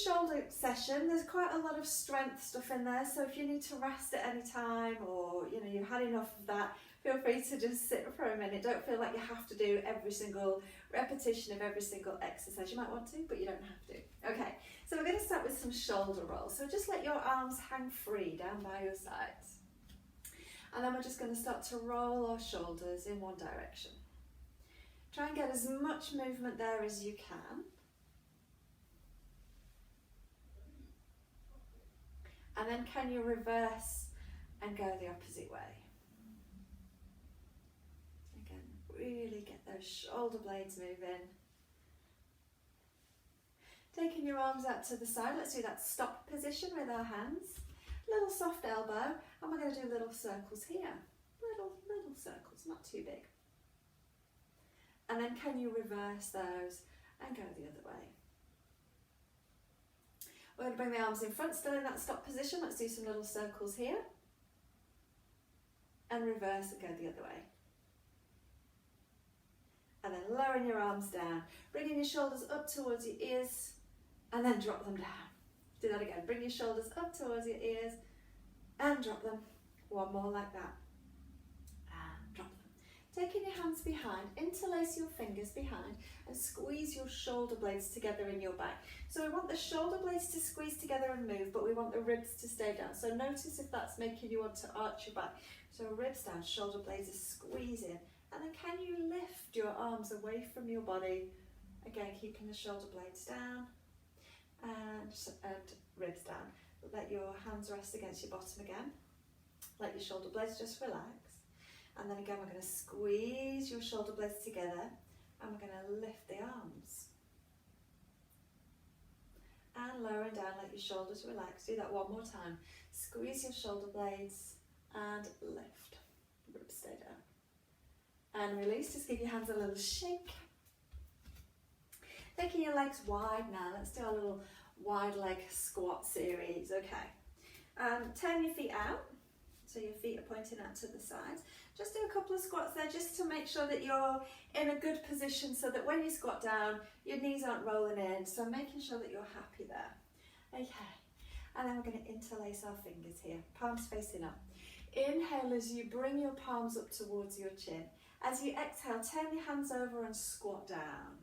shoulder session, there's quite a lot of strength stuff in there, so if you need to rest at any time, or you know you've had enough of that, feel free to just sit for a minute. Don't feel like you have to do every single repetition of every single exercise. You might want to, but you don't have to. Okay, so we're going to start with some shoulder rolls. So just let your arms hang free down by your sides. And then we're just going to start to roll our shoulders in one direction. Try and get as much movement there as you can. And then can you reverse and go the opposite way? Again, really get those shoulder blades moving. Taking your arms out to the side, let's do that stop position with our hands. Little soft elbow, and we're going to do little circles here. Little circles, not too big. And then can you reverse those and go the other way? We're going to bring the arms in front, still in that stop position. Let's do some little circles here. And reverse and go the other way. And then lowering your arms down. Bringing your shoulders up towards your ears and then drop them down. Do that again. Bring your shoulders up towards your ears and drop them. One more like that. And drop them. Taking your hands behind, interlace your fingers behind and squeeze your shoulder blades together in your back. So we want the shoulder blades to squeeze together and move, but we want the ribs to stay down. So notice if that's making you want to arch your back. So ribs down, shoulder blades are squeezing. And then can you lift your arms away from your body? Again, keeping the shoulder blades down and ribs down. Let your hands rest against your bottom again. Let your shoulder blades just relax. And then again, we're going to squeeze your shoulder blades together and we're going to lift the arms. And lower and down, let your shoulders relax. Do that one more time. Squeeze your shoulder blades and lift. Ribs stay down. And release, just give your hands a little shake. Taking your legs wide now, let's do our little wide leg squat series, okay. Turn your feet out, so your feet are pointing out to the sides. Just do a couple of squats there just to make sure that you're in a good position so that when you squat down, your knees aren't rolling in, so making sure that you're happy there. Okay, and then we're going to interlace our fingers here, palms facing up. Inhale as you bring your palms up towards your chin. As you exhale, turn your hands over and squat down.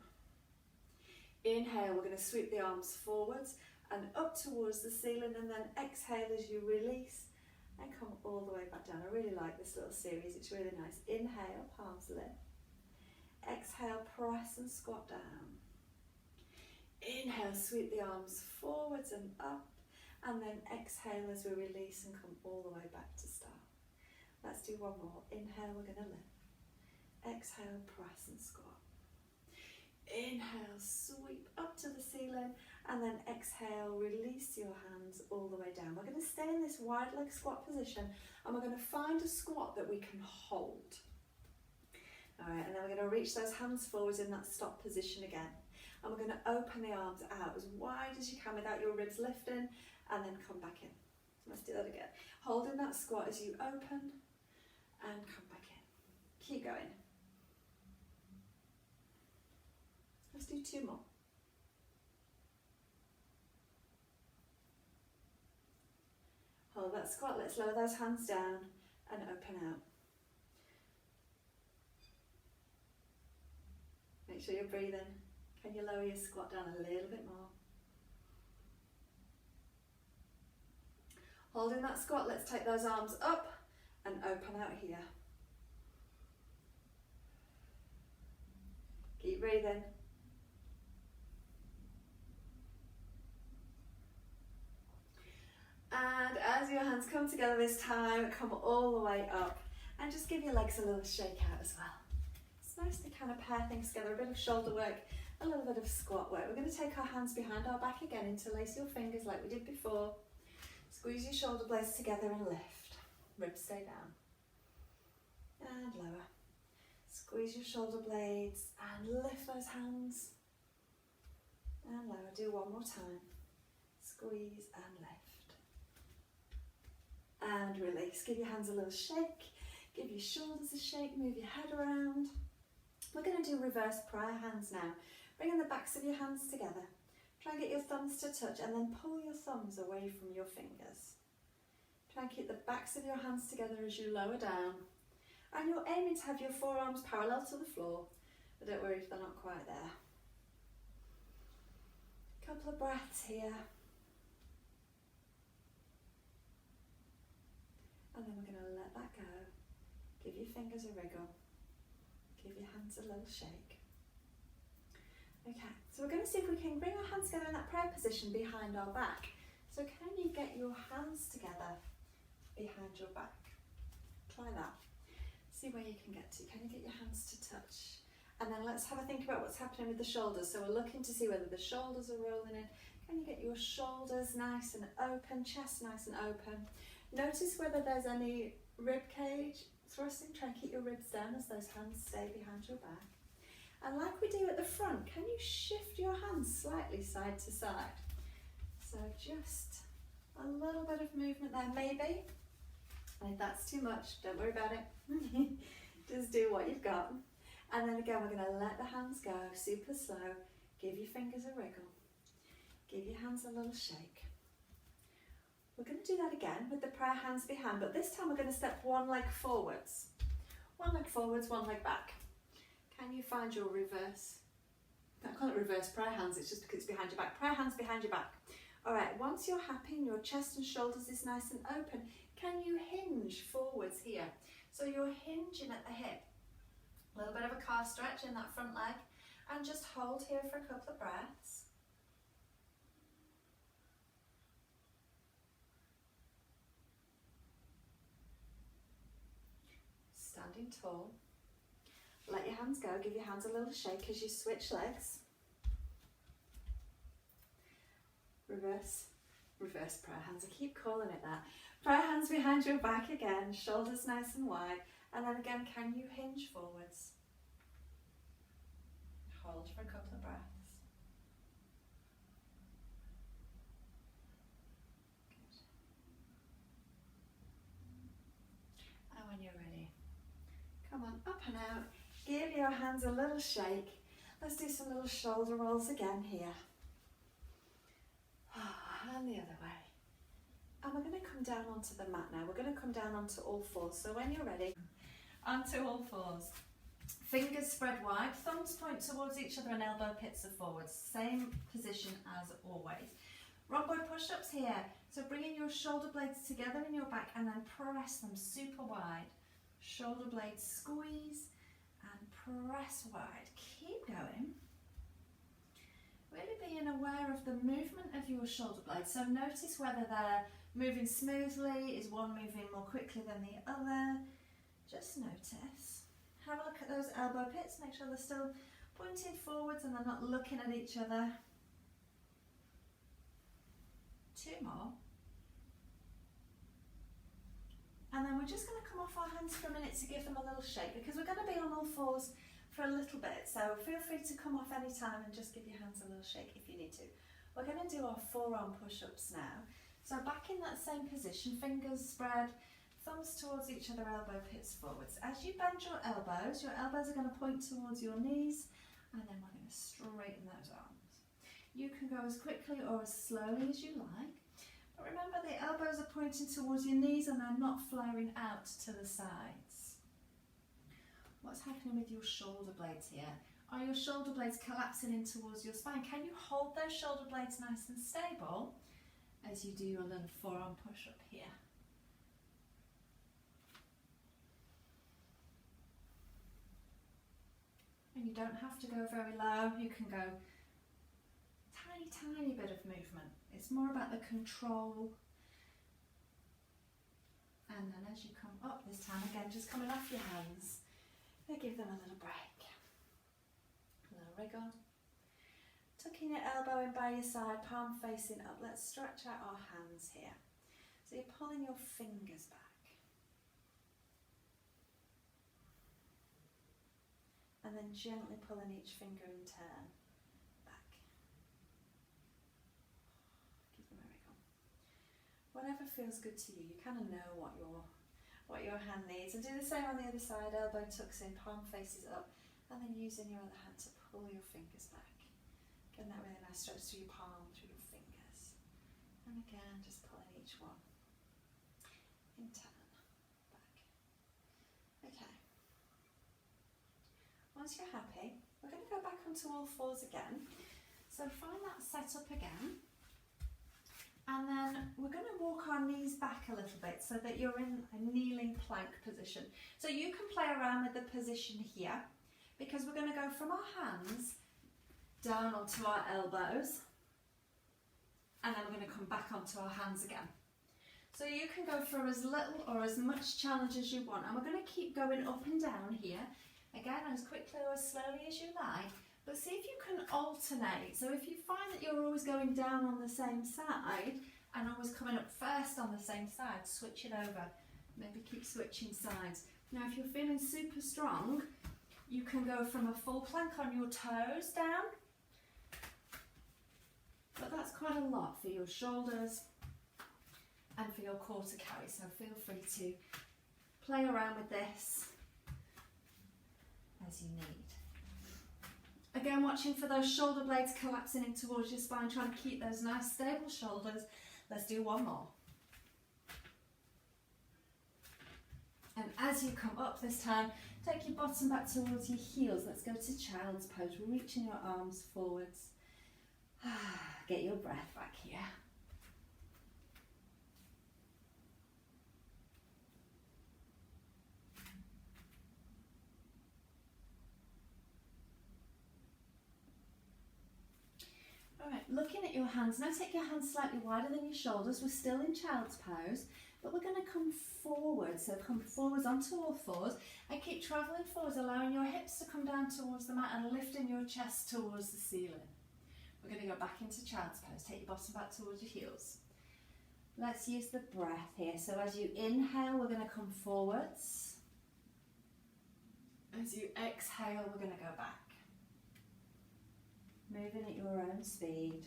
Inhale, we're going to sweep the arms forwards and up towards the ceiling, and then exhale as you release and come all the way back down. I really like this little series, it's really nice. Inhale, palms lift. Exhale, press and squat down. Inhale, sweep the arms forwards and up, and then exhale as we release and come all the way back to start. Let's do one more. Inhale, we're going to lift. Exhale, press and squat. Inhale, sweep up to the ceiling, and then exhale, release your hands all the way down. We're going to stay in this wide leg squat position, and we're going to find a squat that we can hold. All right, and then we're going to reach those hands forwards in that stop position again. And we're going to open the arms out as wide as you can without your ribs lifting, and then come back in. Let's do that again. Holding that squat as you open and come back in. Keep going. Let's do two more. Hold that squat, let's lower those hands down and open out. Make sure you're breathing. Can you lower your squat down a little bit more? Holding that squat, let's take those arms up and open out here. Keep breathing. And as your hands come together this time, come all the way up and just give your legs a little shake out as well. It's nice to kind of pair things together, a bit of shoulder work, a little bit of squat work. We're going to take our hands behind our back again, interlace your fingers like we did before. Squeeze your shoulder blades together and lift. Ribs stay down. And lower. Squeeze your shoulder blades and lift those hands. And lower. Do one more time. Squeeze and lift. And release. Give your hands a little shake. Give your shoulders a shake. Move your head around. We're going to do reverse prayer hands now. Bringing the backs of your hands together. Try and get your thumbs to touch and then pull your thumbs away from your fingers. Try and keep the backs of your hands together as you lower down. And you're aiming to have your forearms parallel to the floor, but don't worry if they're not quite there. Couple of breaths here. And then we're going to let that go. Give your fingers a wriggle. Give your hands a little shake. Okay, so we're going to see if we can bring our hands together in that prayer position behind our back. So can you get your hands together behind your back? Try that. See where you can get to. Can you get your hands to touch? And then let's have a think about what's happening with the shoulders. So we're looking to see whether the shoulders are rolling in. Can you get your shoulders nice and open, chest nice and open? Notice whether there's any rib cage thrusting. Try and keep your ribs down as those hands stay behind your back. And like we do at the front, can you shift your hands slightly side to side? So just a little bit of movement there, maybe. And if that's too much, don't worry about it. Just do what you've got. And then again, we're going to let the hands go, super slow. Give your fingers a wriggle. Give your hands a little shake. We're going to do that again with the prayer hands behind, but this time we're going to step one leg forwards. One leg forwards, one leg back. Can you find your reverse? I call it reverse prayer hands, it's just because it's behind your back. Prayer hands behind your back. All right, once you're happy and your chest and shoulders is nice and open, can you hinge forwards here? So you're hinging at the hip. A little bit of a calf stretch in that front leg, and just hold here for a couple of breaths. Standing tall. Let your hands go, give your hands a little shake as you switch legs. Reverse prayer hands, I keep calling it that. Prayer hands behind your back again, shoulders nice and wide. And then again, can you hinge forwards? Hold for a couple of breaths. Good. And when you're ready, come on, up and out. Give your hands a little shake. Let's do some little shoulder rolls again here. And the other way. And we're going to come down onto the mat now. We're going to come down onto all fours. So when you're ready, onto all fours. Fingers spread wide, thumbs point towards each other and elbow pits are forwards. Same position as always. Rhomboid push-ups here. So bringing your shoulder blades together in your back and then press them super wide. Shoulder blades squeeze and press wide. Keep going. Really being aware of the movement of your shoulder blades. So notice whether they're moving smoothly, is one moving more quickly than the other. Just notice. Have a look at those elbow pits, make sure they're still pointing forwards and they're not looking at each other. Two more. And then we're just going to come off our hands for a minute to give them a little shake because we're going to be on all fours for a little bit. So feel free to come off any time and just give your hands a little shake if you need to. We're going to do our forearm push-ups now. So back in that same position, fingers spread, thumbs towards each other, elbow pits forwards. As you bend your elbows are going to point towards your knees, and then we're going to straighten those arms. You can go as quickly or as slowly as you like, but remember the elbows are pointing towards your knees and they're not flaring out to the sides. What's happening with your shoulder blades here? Are your shoulder blades collapsing in towards your spine? Can you hold those shoulder blades nice and stable as you do your little forearm push-up here? And you don't have to go very low, you can go tiny bit of movement. It's more about the control. And then as you come up this time, again, just coming off your hands, and give them a little break. A little wriggle. Tucking your elbow in by your side, palm facing up. Let's stretch out our hands here. So you're pulling your fingers back. And then gently pulling each finger in turn back. Give them a wriggle. Whatever feels good to you, you kind of know what your hand needs. And do the same on the other side, elbow tucks in, palm faces up, and then using your other hand to pull your fingers back. Getting that really nice stretch through your palm, through your fingers. And again, just pulling each one in turn, back. Okay. Once you're happy, we're going to go back onto all fours again. So find that set up again. And then we're going to walk our knees back a little bit so that you're in a kneeling plank position. So you can play around with the position here, because we're going to go from our hands down onto our elbows, and then we're going to come back onto our hands again. So you can go for as little or as much challenge as you want, and we're going to keep going up and down here, again as quickly or as slowly as you like, but see if you can alternate. So if you find that you're always going down on the same side and always coming up first on the same side, switch it over. Maybe keep switching sides. Now if you're feeling super strong, you can go from a full plank on your toes down, but that's quite a lot for your shoulders and for your core to carry, so feel free to play around with this as you need. Again, watching for those shoulder blades collapsing in towards your spine, trying to keep those nice stable shoulders. Let's do one more. And as you come up this time, take your bottom back towards your heels. Let's go to child's pose. We're reaching your arms forwards. Get your breath back here. Alright, looking at your hands, now take your hands slightly wider than your shoulders. We're still in child's pose, but we're going to come forward. So come forwards onto all fours and keep travelling forwards, allowing your hips to come down towards the mat and lifting your chest towards the ceiling. We're going to go back into child's pose. Take your bottom back towards your heels. Let's use the breath here. So as you inhale, we're going to come forwards. As you exhale, we're going to go back. Moving at your own speed.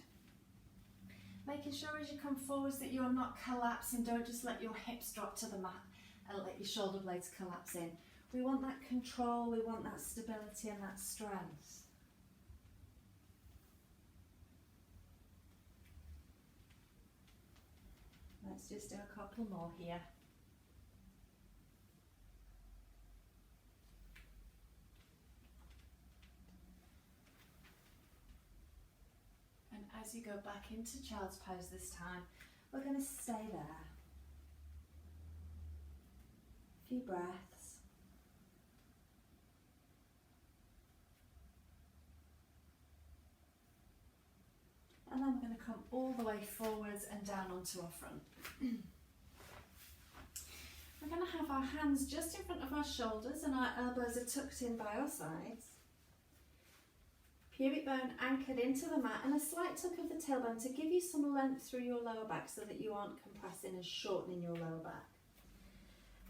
Making sure as you come forwards that you're not collapsing. Don't just let your hips drop to the mat and let your shoulder blades collapse in. We want that control, we want that stability and that strength. Let's just do a couple more here. And as you go back into child's pose this time, we're going to stay there. A few breaths. And then we're going to come all the way forwards and down onto our front. We're going to have our hands just in front of our shoulders and our elbows are tucked in by our sides. Pubic bone anchored into the mat and a slight tuck of the tailbone to give you some length through your lower back so that you aren't compressing and shortening your lower back.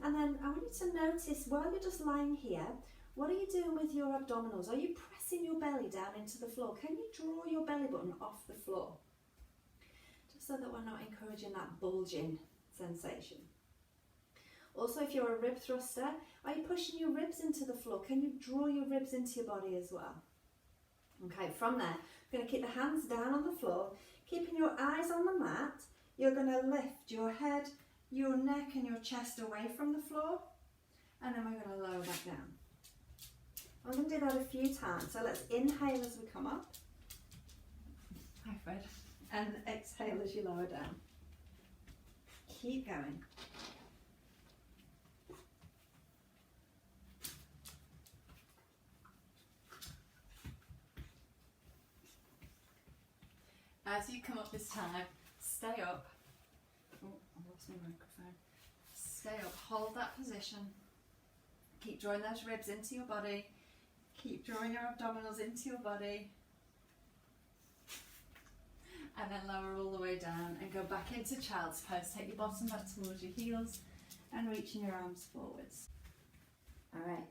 And then I want you to notice while you're just lying here, what are you doing with your abdominals? Are you pressing your belly down into the floor? Can you draw your belly button off the floor? Just so that we're not encouraging that bulging sensation. Also, if you're a rib thruster, are you pushing your ribs into the floor? Can you draw your ribs into your body as well? Okay, from there, you're going to keep the hands down on the floor, keeping your eyes on the mat. You're going to lift your head, your neck and your chest away from the floor, and then we're going to lower back down. I'm going to do that a few times. So let's inhale as we come up. Hi, Fred. And exhale as you lower down. Keep going. As you come up this time, stay up. Oh, I lost my microphone. Stay up, hold that position. Keep drawing those ribs into your body. Keep drawing your abdominals into your body. And then lower all the way down and go back into child's pose. Take your bottom back towards your heels and reaching your arms forwards. Alright,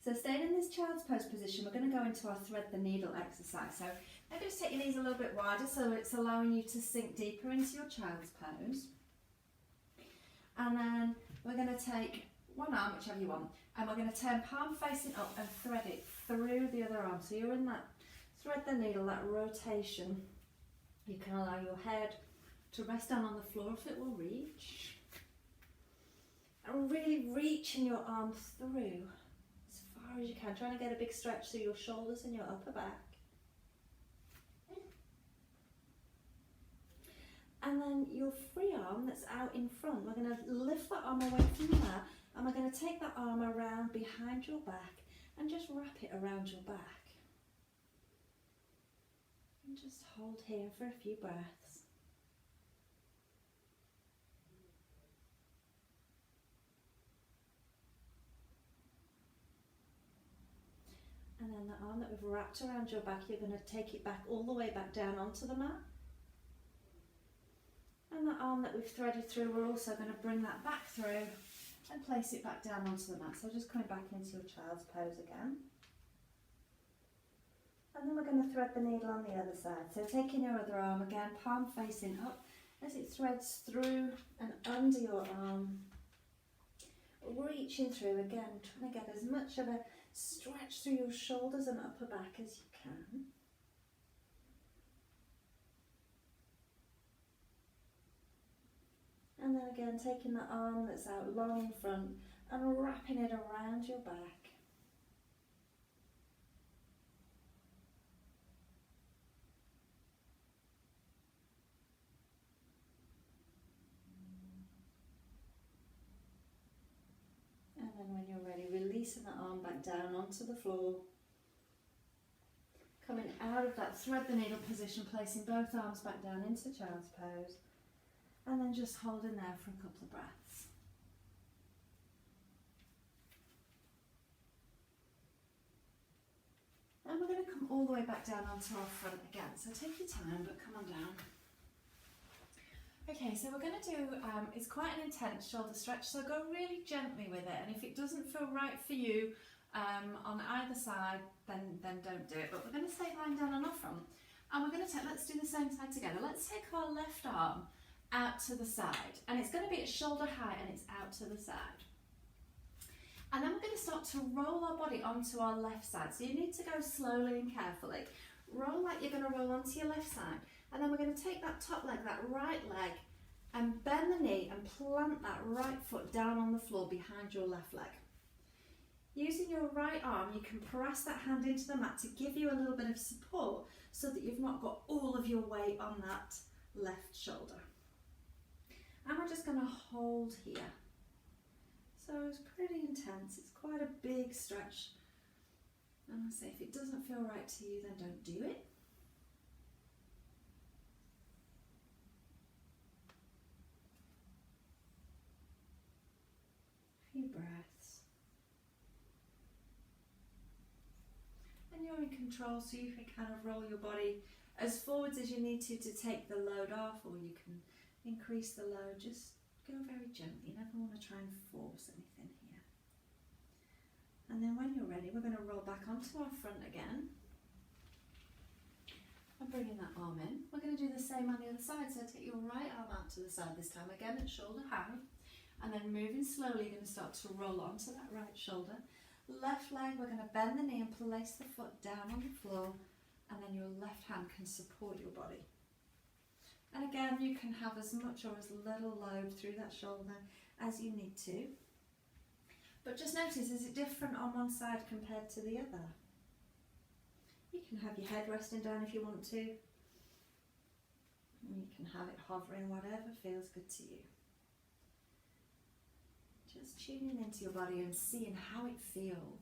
so staying in this child's pose position, we're going to go into our thread the needle exercise. So maybe just take your knees a little bit wider so it's allowing you to sink deeper into your child's pose. And then we're going to take one arm, whichever you want, and we're going to turn palm facing up and thread it through the other arm. So you're in that thread the needle, that rotation. You can allow your head to rest down on the floor if it will reach. And really reaching your arm through as far as you can, trying to get a big stretch through your shoulders and your upper back. And then your free arm that's out in front, we're going to lift that arm away from the mat, and we're going to take that arm around behind your back and just wrap it around your back. And just hold here for a few breaths. And then the arm that we've wrapped around your back, you're going to take it back all the way back down onto the mat. And the arm that we've threaded through, we're also going to bring that back through and place it back down onto the mat. So just coming back into your child's pose again. And then we're going to thread the needle on the other side. So taking your other arm again, palm facing up as it threads through and under your arm. Reaching through again, trying to get as much of a stretch through your shoulders and upper back as you can. And then again, taking the arm that's out long in front and wrapping it around your back. And then when you're ready, releasing the arm back down onto the floor. Coming out of that thread the needle position, placing both arms back down into child's pose. And then just holding there for a couple of breaths. And we're going to come all the way back down onto our front again. So take your time, but come on down. Okay, so we're going to do, it's quite an intense shoulder stretch, so go really gently with it. And if it doesn't feel right for you on either side, then don't do it. But we're going to stay lying down on our front. And we're going to take, let's do the same side together. Let's take our left arm out to the side, and it's going to be at shoulder height and it's out to the side. And then we're going to start to roll our body onto our left side. So you need to go slowly and carefully. Roll like you're going to roll onto your left side, and then we're going to take that top leg, that right leg, and bend the knee and plant that right foot down on the floor behind your left leg. Using your right arm, you can press that hand into the mat to give you a little bit of support so that you've not got all of your weight on that left shoulder. And we're just going to hold here. So it's pretty intense, it's quite a big stretch. And I say if it doesn't feel right to you, then don't do it. A few breaths. And you're in control, so you can kind of roll your body as forwards as you need to take the load off, or you can increase the load. Just go very gently. You never want to try and force anything here. And then when you're ready, we're going to roll back onto our front again. And bringing that arm in. We're going to do the same on the other side. So take your right arm out to the side this time, again at shoulder height. And then moving slowly, you're going to start to roll onto that right shoulder. Left leg, we're going to bend the knee and place the foot down on the floor. And then your left hand can support your body. And again, you can have as much or as little load through that shoulder as you need to. But just notice, is it different on one side compared to the other? You can have your head resting down if you want to. And you can have it hovering, whatever feels good to you. Just tuning into your body and seeing how it feels.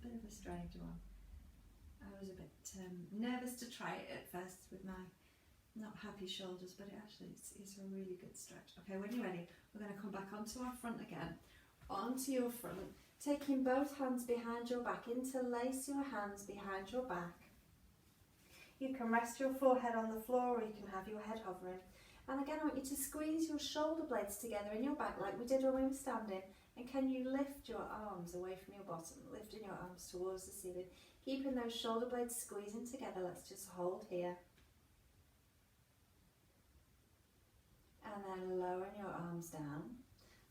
Bit of a strange one. I was a bit nervous to try it at first with my not happy shoulders, but it actually is a really good stretch. Okay, when you're ready, we're going to come back onto our front again, onto your front, taking both hands behind your back, interlace your hands behind your back. You can rest your forehead on the floor, or you can have your head hovering. And again, I want you to squeeze your shoulder blades together in your back like we did when we were standing. And can you lift your arms away from your bottom, lifting your arms towards the ceiling, keeping those shoulder blades squeezing together. Let's just hold here. And then lowering your arms down.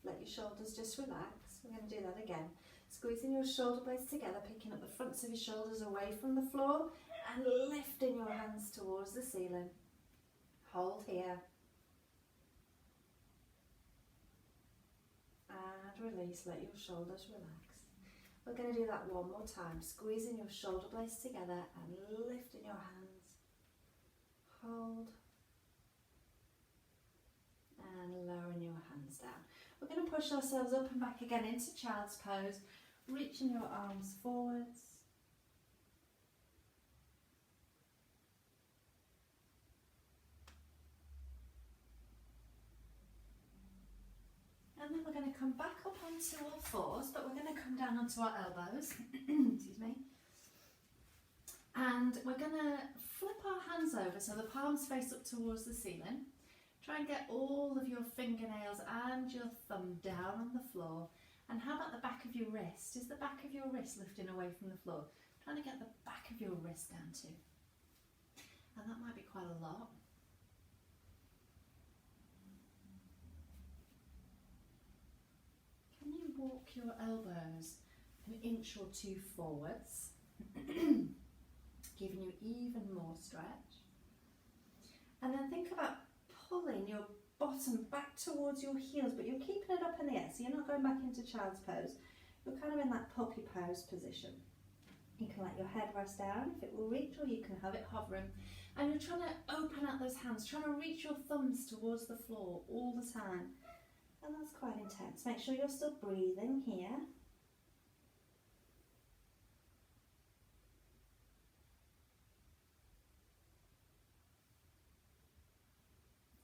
Let your shoulders just relax. We're going to do that again. Squeezing your shoulder blades together, picking up the fronts of your shoulders away from the floor and lifting your hands towards the ceiling. Hold here. And release, let your shoulders relax. We're going to do that one more time. Squeezing your shoulder blades together and lifting your hands. Hold. And lowering your hands down. We're going to push ourselves up and back again into child's pose, reaching your arms forwards. And then we're going to come back up onto all fours, but we're going to come down onto our elbows. Excuse me. And we're going to flip our hands over so the palms face up towards the ceiling. Try and get all of your fingernails and your thumb down on the floor. And how about the back of your wrist? Is the back of your wrist lifting away from the floor? Trying to get the back of your wrist down too. And that might be quite a lot. Can you walk your elbows an inch or two forwards, giving you even more stretch? And then think about pulling your bottom back towards your heels, but you're keeping it up in the air, so you're not going back into child's pose. You're kind of in that puppy pose position. You can let your head rest down if it will reach, or you can have it hovering. And you're trying to open out those hands, trying to reach your thumbs towards the floor all the time. And that's quite intense. Make sure you're still breathing here.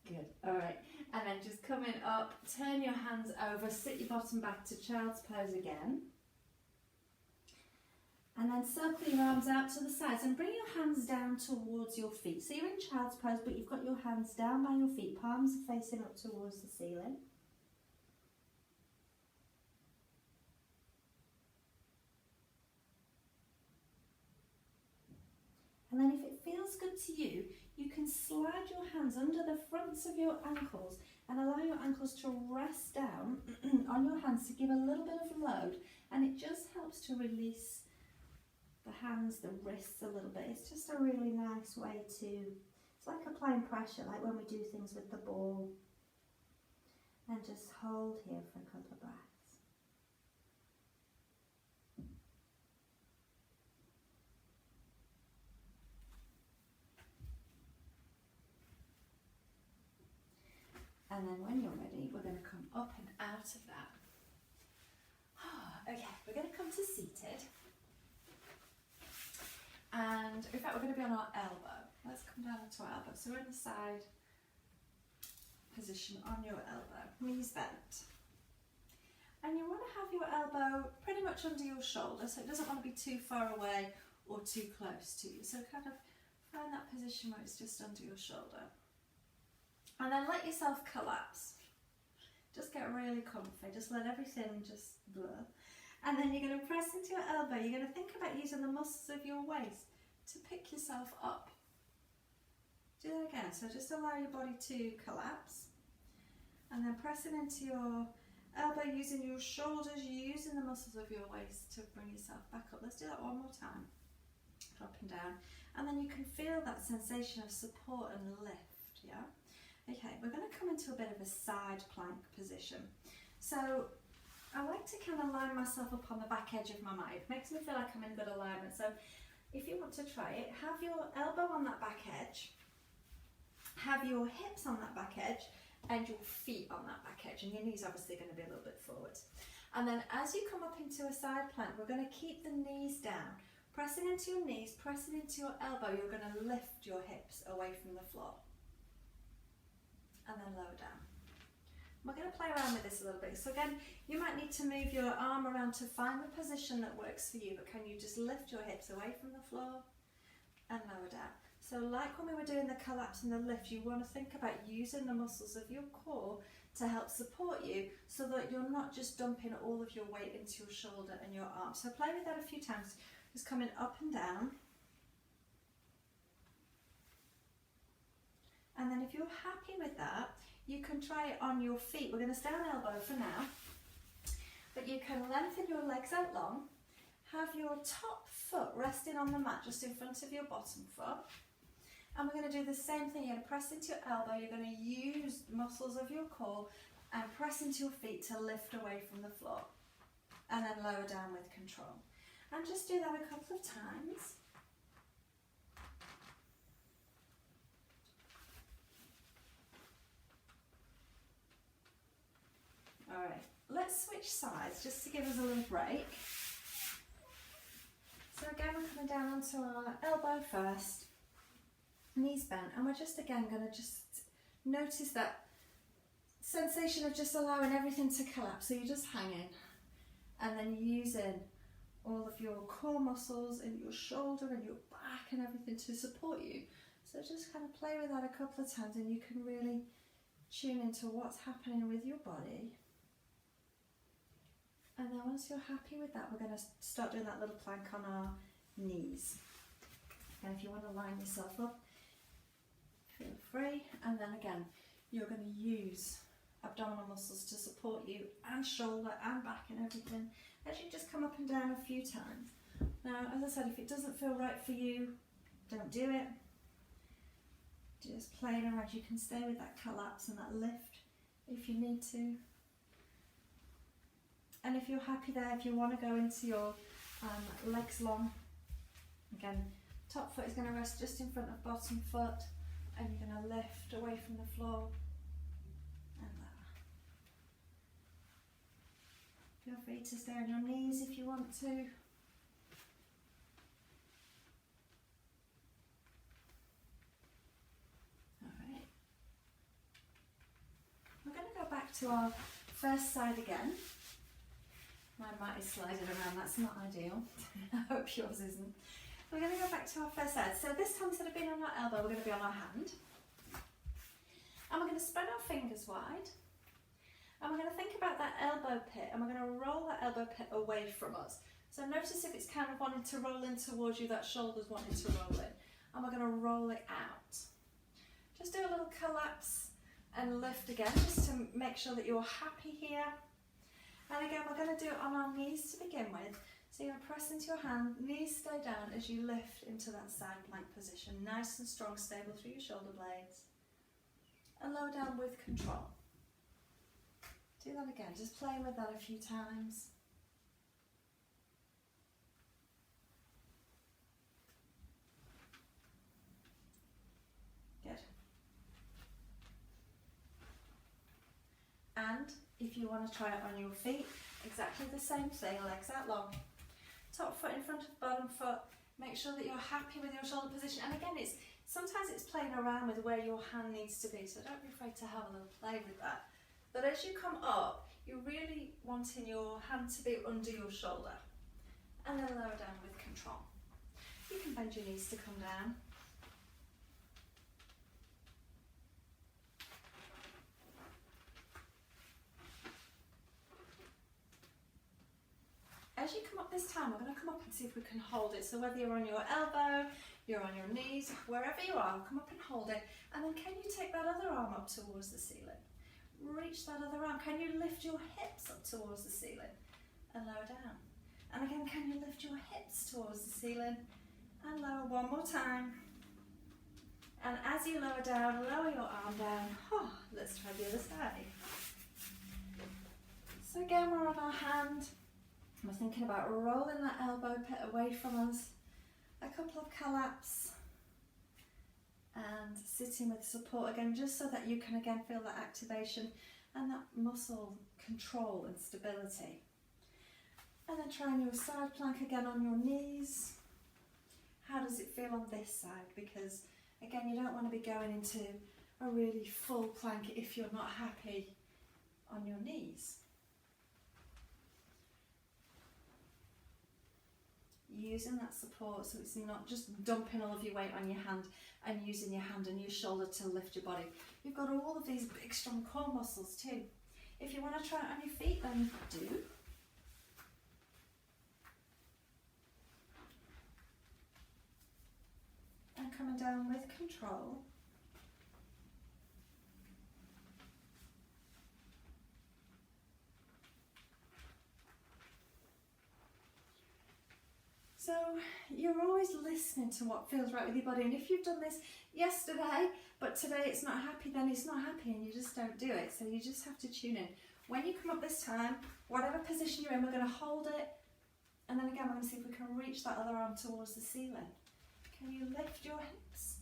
Good, all right, and then just coming up, turn your hands over, sit your bottom back to child's pose again. And then circle your arms out to the sides and bring your hands down towards your feet. So you're in child's pose, but you've got your hands down by your feet, palms are facing up towards the ceiling. And then if it feels good to you, you can slide your hands under the fronts of your ankles and allow your ankles to rest down on your hands to give a little bit of load, and it just helps to release the hands, the wrists a little bit. It's just a really nice way to, it's like applying pressure, like when we do things with the ball. And just hold here for a couple of breaths. And then when you're ready, we're going to come up and out of that. Okay, we're going to come to seated. And in fact, we're going to be on our elbow. Let's come down onto our elbow. So we're in the side position on your elbow, knees bent. And you want to have your elbow pretty much under your shoulder, so it doesn't want to be too far away or too close to you. So kind of find that position where it's just under your shoulder. And then let yourself collapse. Just get really comfy. Just let everything just blur. And then you're going to press into your elbow. You're going to think about using the muscles of your waist to pick yourself up. Do that again. So just allow your body to collapse. And then pressing into your elbow, using your shoulders, you're using the muscles of your waist to bring yourself back up. Let's do that one more time. Dropping down. And then you can feel that sensation of support and lift, yeah? Okay, we're going to come into a bit of a side plank position. So I like to kind of line myself up on the back edge of my mat. It makes me feel like I'm in good alignment. So if you want to try it, have your elbow on that back edge, have your hips on that back edge, and your feet on that back edge. And your knees obviously going to be a little bit forward. And then as you come up into a side plank, we're going to keep the knees down. Pressing into your knees, pressing into your elbow, you're going to lift your hips away from the floor. And then lower down. We're going to play around with this a little bit. So again, you might need to move your arm around to find the position that works for you, but can you just lift your hips away from the floor and lower down? So like when we were doing the collapse and the lift, you want to think about using the muscles of your core to help support you so that you're not just dumping all of your weight into your shoulder and your arm. So play with that a few times, just coming up and down. And then if you're happy with that, You can try it on your feet. We're going to stay on elbow for now, but you can lengthen your legs out long, have your top foot resting on the mat just in front of your bottom foot, and we're going to do the same thing. You're going to press into your elbow, you're going to use muscles of your core and press into your feet to lift away from the floor, and then lower down with control. And just do that a couple of times. Alright, let's switch sides just to give us a little break. So again, we're coming down onto our elbow first, knees bent, and we're just again going to just notice that sensation of just allowing everything to collapse. So you're just hanging and then using all of your core muscles and your shoulder and your back and everything to support you. So just kind of play with that a couple of times and you can really tune into what's happening with your body. And then once you're happy with that, we're going to start doing that little plank on our knees. And if you want to line yourself up, feel free. And then again, you're going to use abdominal muscles to support you, and shoulder and back and everything, as you just come up and down a few times. Now, as I said, if it doesn't feel right for you, don't do it. Just playing around. You can stay with that collapse and that lift if you need to. And if you're happy there, if you want to go into your legs long, again, top foot is going to rest just in front of bottom foot, and you're going to lift away from the floor. And feel free to stay on your knees if you want to. Alright. We're going to go back to our first side again. My mat is sliding around, that's not ideal. I hope yours isn't. We're going to go back to our first side. So this time, instead of being on our elbow, we're going to be on our hand. And we're going to spread our fingers wide. And we're going to think about that elbow pit, and we're going to roll that elbow pit away from us. So notice if it's kind of wanting to roll in towards you, that shoulder's wanting to roll in. And we're going to roll it out. Just do a little collapse and lift again, just to make sure that you're happy here. And again, we're going to do it on our knees to begin with. So you're going to press into your hand, knees stay down as you lift into that side plank position. Nice and strong, stable through your shoulder blades. And lower down with control. Do that again, just playing with that a few times. Good. And if you want to try it on your feet, exactly the same thing, legs out long. Top foot in front of bottom foot. Make sure that you're happy with your shoulder position. And again, sometimes it's playing around with where your hand needs to be, so don't be afraid to have a little play with that. But as you come up, you're really wanting your hand to be under your shoulder. And then lower down with control. You can bend your knees to come down. As you come up this time, we're going to come up and see if we can hold it. So whether you're on your elbow, you're on your knees, wherever you are, come up and hold it. And then can you take that other arm up towards the ceiling? Reach that other arm. Can you lift your hips up towards the ceiling and lower down? And again, can you lift your hips towards the ceiling and lower one more time? And as you lower down, lower your arm down. Oh, let's try the other side. So again, we're on our hand. We're thinking about rolling that elbow pit away from us. A couple of collapse. And sitting with support again, just so that you can again feel that activation and that muscle control and stability. And then trying your side plank again on your knees. How does it feel on this side? Because again, you don't want to be going into a really full plank if you're not happy on your knees. Using that support so it's not just dumping all of your weight on your hand and using your hand and your shoulder to lift your body. You've got all of these big strong core muscles too. If you want to try it on your feet, then do. And coming down with control. So you're always listening to what feels right with your body, and if you've done this yesterday but today it's not happy, then it's not happy and you just don't do it. So you just have to tune in. When you come up this time, whatever position you're in, we're going to hold it, and then again we're going to see if we can reach that other arm towards the ceiling. Can you lift your hips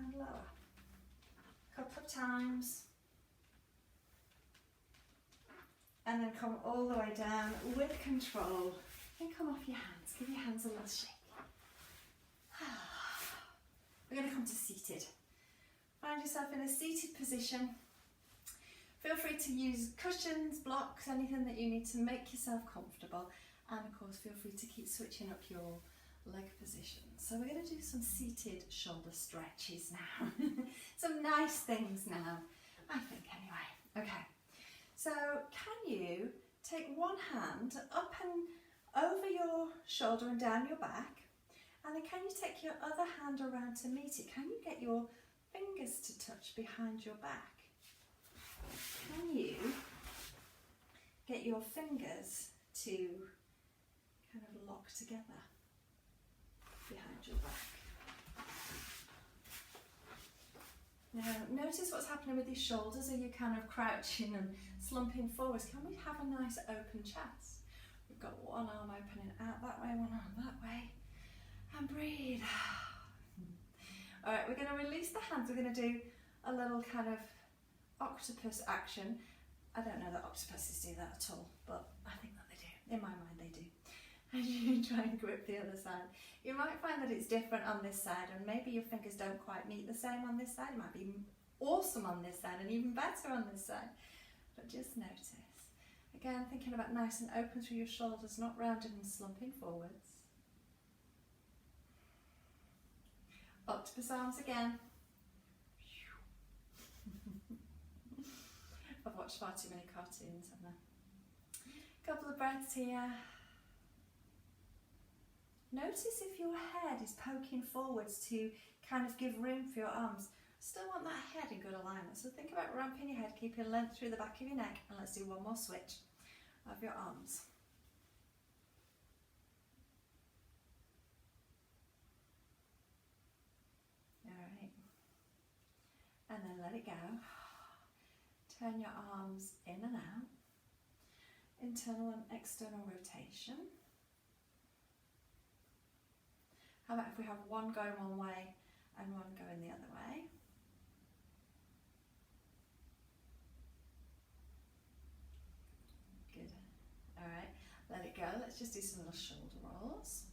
and lower? A couple of times. And then come all the way down with control. Then come off your hands. Give your hands a little shake. We're going to come to seated. Find yourself in a seated position. Feel free to use cushions, blocks, anything that you need to make yourself comfortable. And of course, feel free to keep switching up your leg position. So we're going to do some seated shoulder stretches now. Some nice things now, I think anyway. Okay, so can you take one hand up and over your shoulder and down your back, and then can you take your other hand around to meet it? Can you get your fingers to touch behind your back? Can you get your fingers to kind of lock together behind your back? Now notice what's happening with your shoulders. Are you kind of crouching and slumping forwards? Can we have a nice open chest? We've got one arm opening out that way, one arm that way, and breathe. All right, we're going to release the hands. We're going to do a little kind of octopus action. I don't know that octopuses do that at all, but I think that they do. In my mind they do. And you try and grip the other side. You might find that it's different on this side, and maybe your fingers don't quite meet the same on this side. It might be awesome on this side and even better on this side. But just notice. Again, thinking about nice and open through your shoulders, not rounded and slumping forwards. Octopus arms again. I've watched far too many cartoons, haven't I? Couple of breaths here. Notice if your head is poking forwards to kind of give room for your arms. Still want that head in good alignment. So think about ramping your head, keeping length through the back of your neck, and let's do one more switch of your arms. Alright. And then let it go. Turn your arms in and out. Internal and external rotation. How about if we have one going one way and one going the other way? Good. Alright, let it go. Let's just do some little shoulder rolls.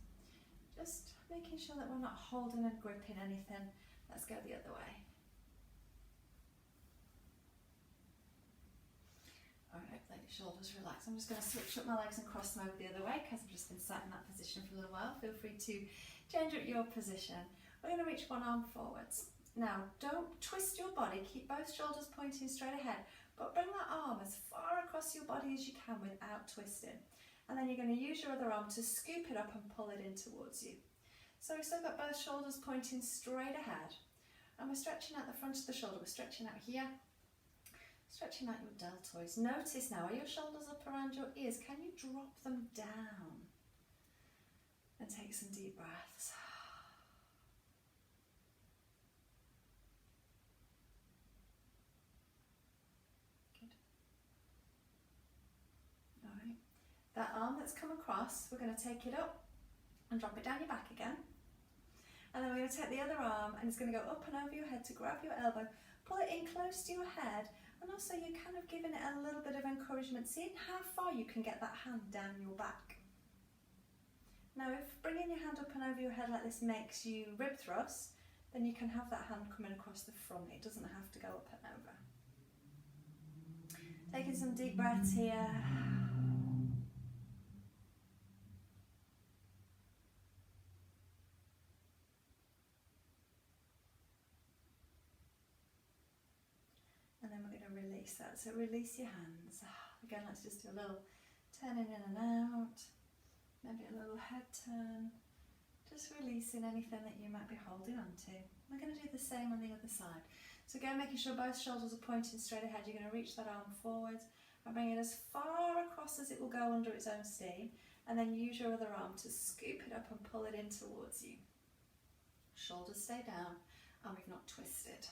Just making sure that we're not holding and gripping anything. Let's go the other way. Alright, let your shoulders relax. I'm just going to switch up my legs and cross them over the other way because I've just been sat in that position for a little while. Feel free to change up your position. We're going to reach one arm forwards. Now, don't twist your body. Keep both shoulders pointing straight ahead, but bring that arm as far across your body as you can without twisting. And then you're going to use your other arm to scoop it up and pull it in towards you. So we've still got both shoulders pointing straight ahead. And we're stretching out the front of the shoulder. We're stretching out here. Stretching out your deltoids. Notice now, are your shoulders up around your ears? Can you drop them down? And take some deep breaths. Good. Alright. That arm that's come across, we're going to take it up and drop it down your back again. And then we're going to take the other arm and it's going to go up and over your head to grab your elbow, pull it in close to your head, and also you're kind of giving it a little bit of encouragement, seeing how far you can get that hand down your back. Now if bringing your hand up and over your head like this makes you rib thrust, then you can have that hand coming across the front. It doesn't have to go up and over. Taking some deep breaths here. And then we're going to release that. So release your hands. Again, let's just do a little turning in and out. Maybe a little head turn. Just releasing anything that you might be holding on to. We're going to do the same on the other side. So again, making sure both shoulders are pointing straight ahead. You're going to reach that arm forward and bring it as far across as it will go under its own steam. and then use your other arm to scoop it up and pull it in towards you. Shoulders stay down, and we've not twisted.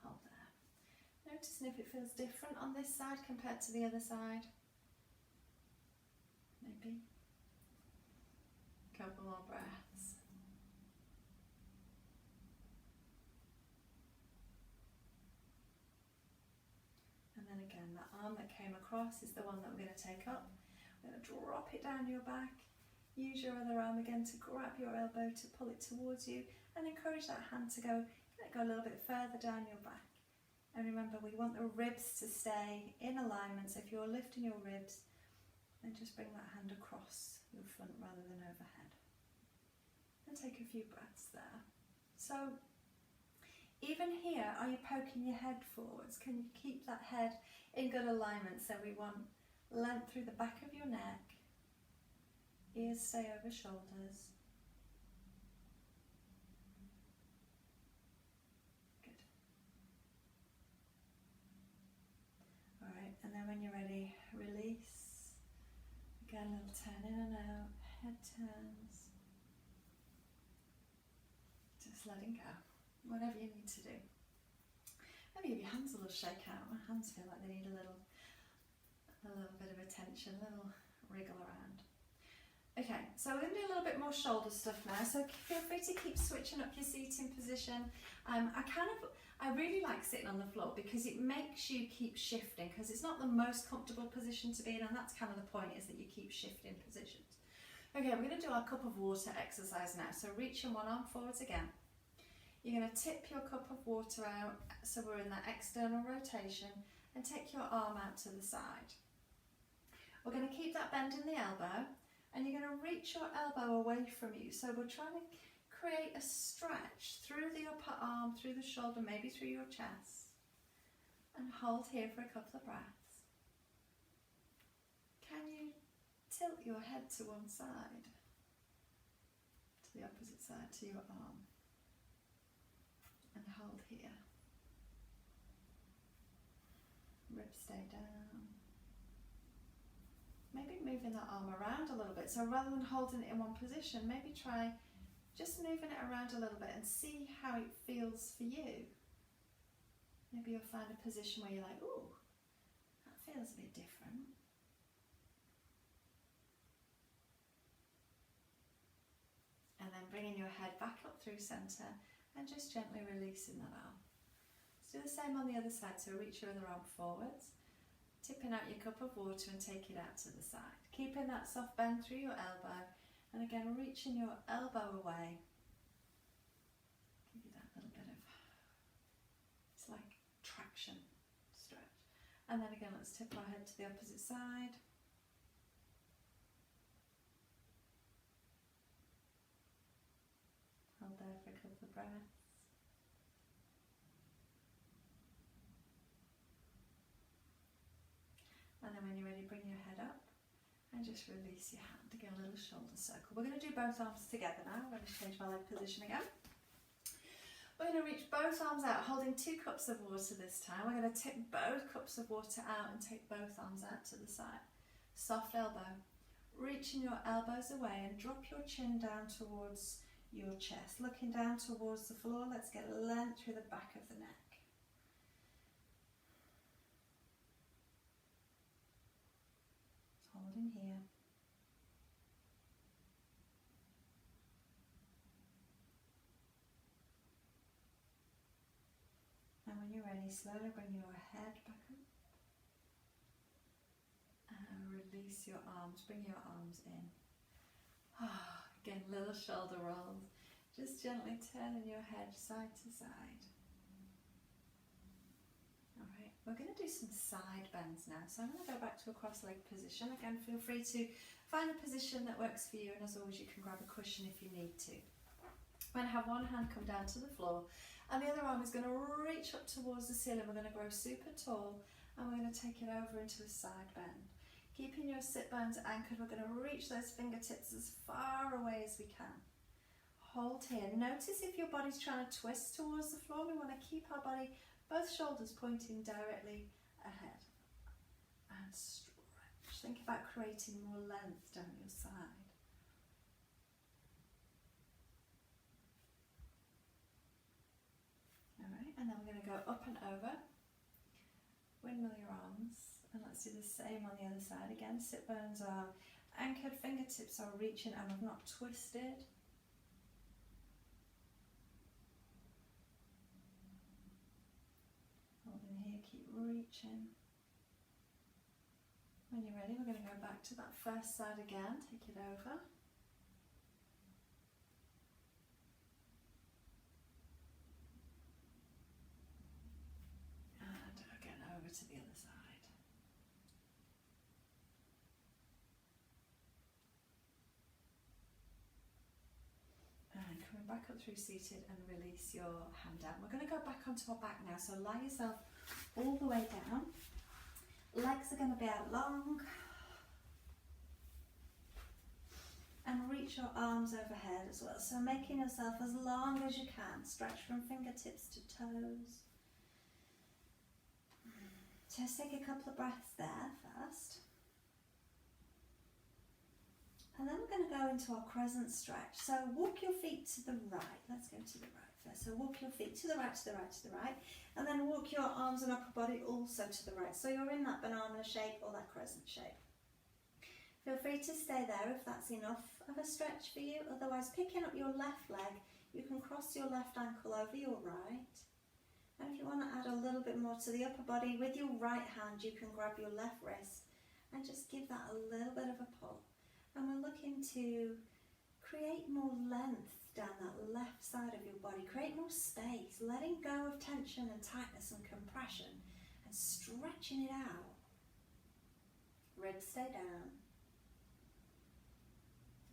Hold there. Noticing if it feels different on this side compared to the other side. Maybe. Couple more breaths. And then again, that arm that came across is the one that we're going to take up. We're going to drop it down your back. Use your other arm again to grab your elbow to pull it towards you, and encourage that hand to go a little bit further down your back. And remember, we want the ribs to stay in alignment. So if you're lifting your ribs, then just bring that hand across your front rather than overhead. And take a few breaths there. So even here, are you poking your head forwards? Can you keep that head in good alignment? So we want length through the back of your neck. Ears stay over shoulders. Good. Alright, and then when you're ready, release. Again, a little turn in and out, head turns. Just letting go, whatever you need to do. Maybe give your hands a little shake out. My hands feel like they need a little bit of attention, a little wriggle around. Okay, so we're going to do a little bit more shoulder stuff now, so feel free to keep switching up your seating position. I really like sitting on the floor because it makes you keep shifting, because it's not the most comfortable position to be in, and that's kind of the point, is that you keep shifting positions. Okay, we're going to do our cup of water exercise now, so reaching one arm forwards again. You're going to tip your cup of water out, so we're in that external rotation, and take your arm out to the side. We're going to keep that bend in the elbow, and you're going to reach your elbow away from you. So we're trying to create a stretch through the upper arm, through the shoulder, maybe through your chest. And hold here for a couple of breaths. Can you tilt your head to one side, to the opposite side, to your arm? And hold here. Ribs stay down. Maybe moving that arm around a little bit. So rather than holding it in one position, maybe try just moving it around a little bit and see how it feels for you. Maybe you'll find a position where you're like, ooh, that feels a bit different. And then bringing your head back up through centre and just gently releasing that arm. Let's do the same on the other side. So reach your other arm forwards. Tipping out your cup of water and take it out to the side. Keeping that soft bend through your elbow, and again reaching your elbow away. Give you that little bit of, it's like traction stretch. And then again, let's tip our head to the opposite side. Hold there for a couple of breaths. And then when you're ready, bring your head up and just release your hand. Again, a little shoulder circle. We're going to do both arms together now. I'm going to change my leg position again. We're going to reach both arms out, holding 2 cups of water this time. We're going to tip both cups of water out and take both arms out to the side. Soft elbow. Reaching your elbows away and drop your chin down towards your chest. Looking down towards the floor, let's get length through the back of the neck. Holding here. And when you're ready, slowly bring your head back up. And release your arms, bring your arms in. Again, little shoulder rolls. Just gently turning your head side to side. Alright, we're going to do some side bends now. So I'm going to go back to a cross-legged position. Again, feel free to find a position that works for you, and as always you can grab a cushion if you need to. I'm going to have one hand come down to the floor, and the other arm is going to reach up towards the ceiling. We're going to grow super tall, and we're going to take it over into a side bend. Keeping your sit bones anchored, we're going to reach those fingertips as far away as we can. Hold here. Notice if your body's trying to twist towards the floor. We want to keep our body, both shoulders pointing directly ahead. Think about creating more length down your side. Alright, and then we're going to go up and over. Windmill your arms, and let's do the same on the other side again. Sit bones are anchored, fingertips are reaching and have not twisted. Hold in here, keep reaching. When you're ready, we're going to go back to that first side again, take it over. And again over to the other side. And coming back up through seated and release your hand down. We're going to go back onto our back now, so lie yourself all the way down. Legs are going to be out long. And reach your arms overhead as well. So making yourself as long as you can. Stretch from fingertips to toes. Just take a couple of breaths there first. And then we're going to go into our crescent stretch. So walk your feet to the right. Let's go to the right first. So walk your feet to the right, to the right, to the right. And then walk your arms and upper body also to the right. So you're in that banana shape or that crescent shape. Feel free to stay there if that's enough of a stretch for you. Otherwise, picking up your left leg, you can cross your left ankle over your right. And if you want to add a little bit more to the upper body, with your right hand, you can grab your left wrist and just give that a little bit of a pull. And we're looking to create more length down that left side of your body, create more space, letting go of tension and tightness and compression and stretching it out. Ribs stay down.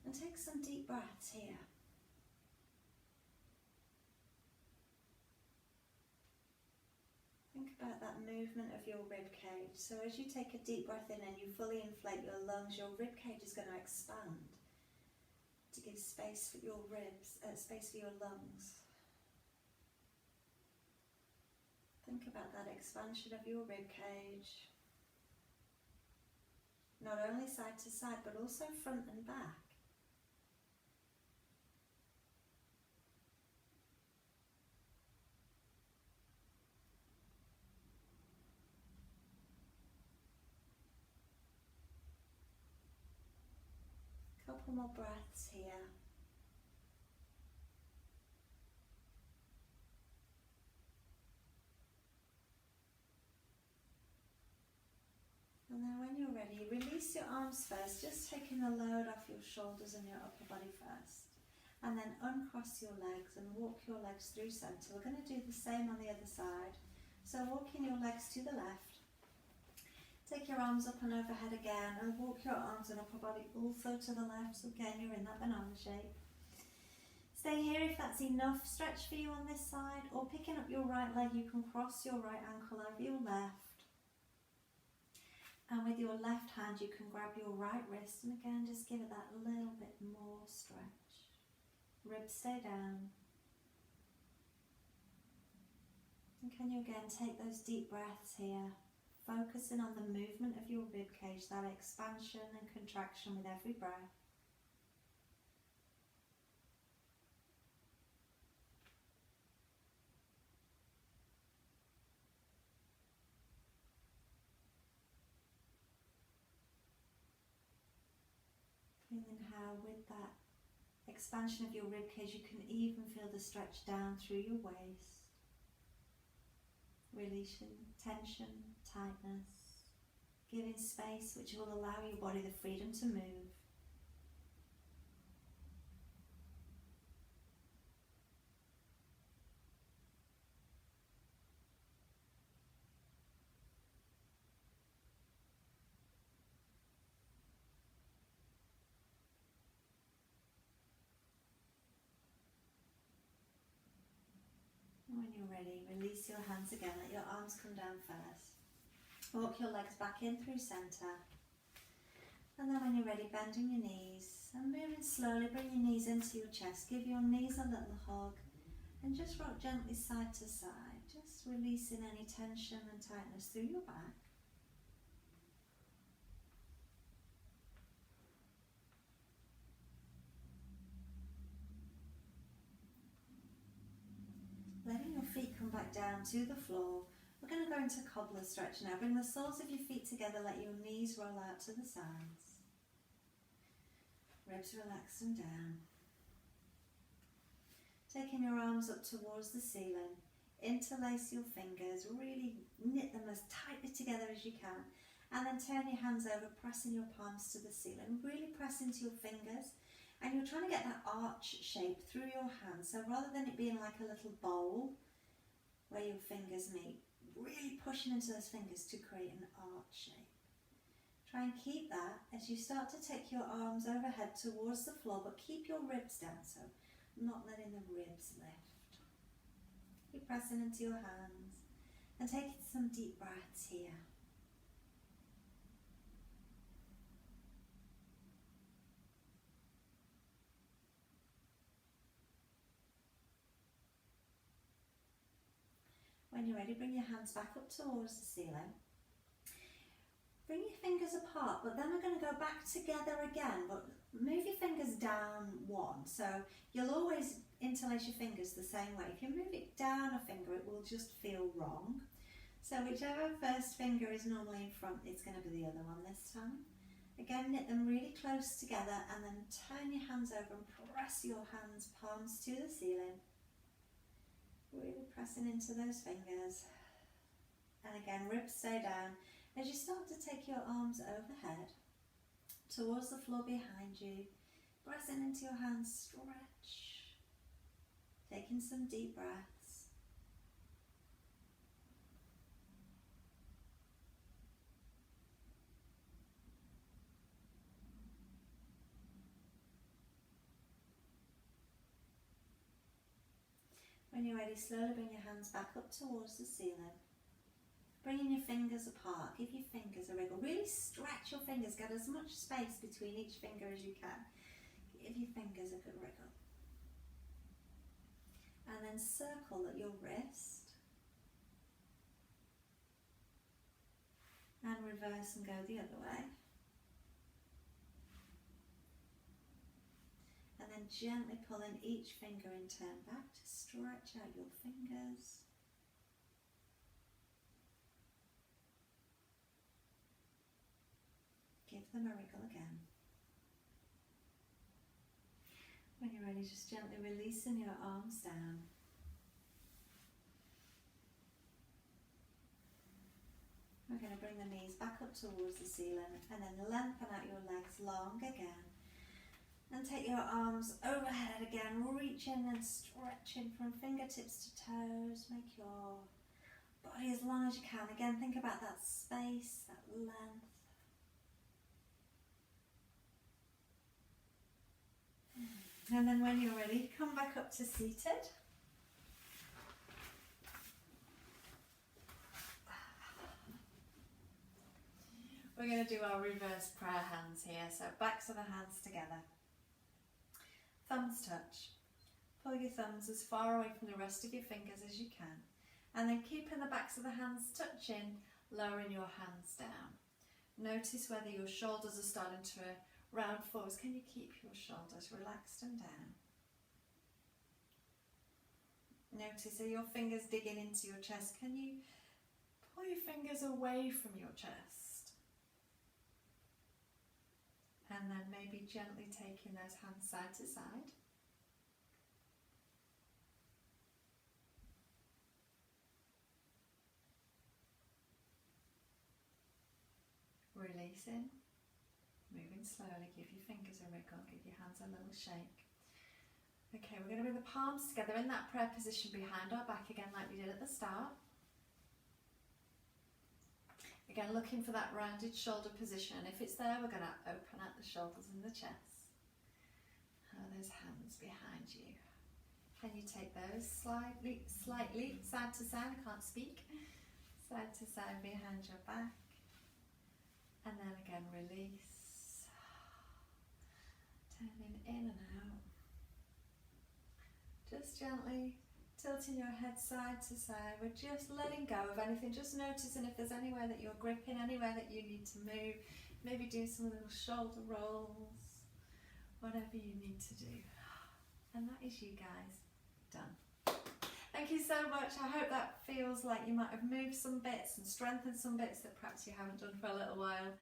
And take some deep breaths here. Think about that movement of your rib cage. So as you take a deep breath in and you fully inflate your lungs, your rib cage is going to expand to give space for your ribs, space for your lungs. Think about that expansion of your rib cage. Not only side to side, but also front and back. Couple more breaths here. And then when you're ready, release your arms first, just taking the load off your shoulders and your upper body first. And then uncross your legs and walk your legs through center. We're going to do the same on the other side. So walking your legs to the left. Take your arms up and overhead again and walk your arms and upper body also to the left. So again, you're in that banana shape. Stay here if that's enough stretch for you on this side, or picking up your right leg, you can cross your right ankle over your left. And with your left hand, you can grab your right wrist and again, just give it that little bit more stretch. Ribs stay down. And can you again take those deep breaths here? Focusing on the movement of your rib cage, that expansion and contraction with every breath. Feeling how with that expansion of your rib cage you can even feel the stretch down through your waist. Releasing tension, tightness, giving space which will allow your body the freedom to move. When you're ready, release your hands again, let your arms come down first. Walk your legs back in through centre. And then when you're ready, bending your knees and moving slowly, bring your knees into your chest. Give your knees a little hug and just rock gently side to side, just releasing any tension and tightness through your back. come back down to the floor. We're going to go into cobbler stretch now. Bring the soles of your feet together, let your knees roll out to the sides. Ribs relaxed and down. Taking your arms up towards the ceiling, interlace your fingers, really knit them as tightly together as you can, and then turn your hands over, pressing your palms to the ceiling. Really press into your fingers, and you're trying to get that arch shape through your hands. So rather than it being like a little bowl where your fingers meet, really pushing into those fingers to create an arch shape. Try and keep that as you start to take your arms overhead towards the floor, but keep your ribs down, so not letting the ribs lift. Keep pressing into your hands and taking some deep breaths here. When you're ready, bring your hands back up towards the ceiling. Bring your fingers apart, but then we're going to go back together again, but move your fingers down one. So you'll always interlace your fingers the same way. If you move it down a finger, it will just feel wrong. So whichever first finger is normally in front, it's going to be the other one this time. Again, knit them really close together and then turn your hands over and press your hands, palms to the ceiling. Really pressing into those fingers. And again, ribs stay down. As you start to take your arms overhead, towards the floor behind you, pressing into your hands, stretch. Taking some deep breaths. When you're ready, slowly bring your hands back up towards the ceiling. Bringing your fingers apart, give your fingers a wriggle. Really stretch your fingers, get as much space between each finger as you can. Give your fingers a good wriggle. And then circle at your wrist. And reverse and go the other way. And then gently pulling each finger in turn back to stretch out your fingers. Give them a wriggle again. When you're ready, just gently releasing your arms down. We're going to bring the knees back up towards the ceiling and then lengthen out your legs long again. And take your arms overhead again, reaching and stretching from fingertips to toes. Make your body as long as you can. Again, think about that space, that length. And then when you're ready, come back up to seated. We're going to do our reverse prayer hands here. So backs of the hands together. Thumbs touch. Pull your thumbs as far away from the rest of your fingers as you can. And then keeping the backs of the hands touching, lowering your hands down. Notice whether your shoulders are starting to round forwards. Can you keep your shoulders relaxed and down? Notice, are your fingers digging into your chest? Can you pull your fingers away from your chest? And then maybe gently taking those hands side to side. Releasing. Moving slowly, give your fingers a wriggle, give your hands a little shake. Okay, we're going to bring the palms together in that prayer position behind our back again like we did at the start. Again, looking for that rounded shoulder position. If it's there, we're going to open out the shoulders and the chest. Those hands behind you. Can you take those slightly side to side? I can't speak. Side to side behind your back. And then again, release. Turning in and out. Just gently tilting your head side to side. We're just letting go of anything, just noticing if there's anywhere that you're gripping, anywhere that you need to move. Maybe do some little shoulder rolls, whatever you need to do. And that is you guys done. Thank you so much. I hope that feels like you might have moved some bits and strengthened some bits that perhaps you haven't done for a little while.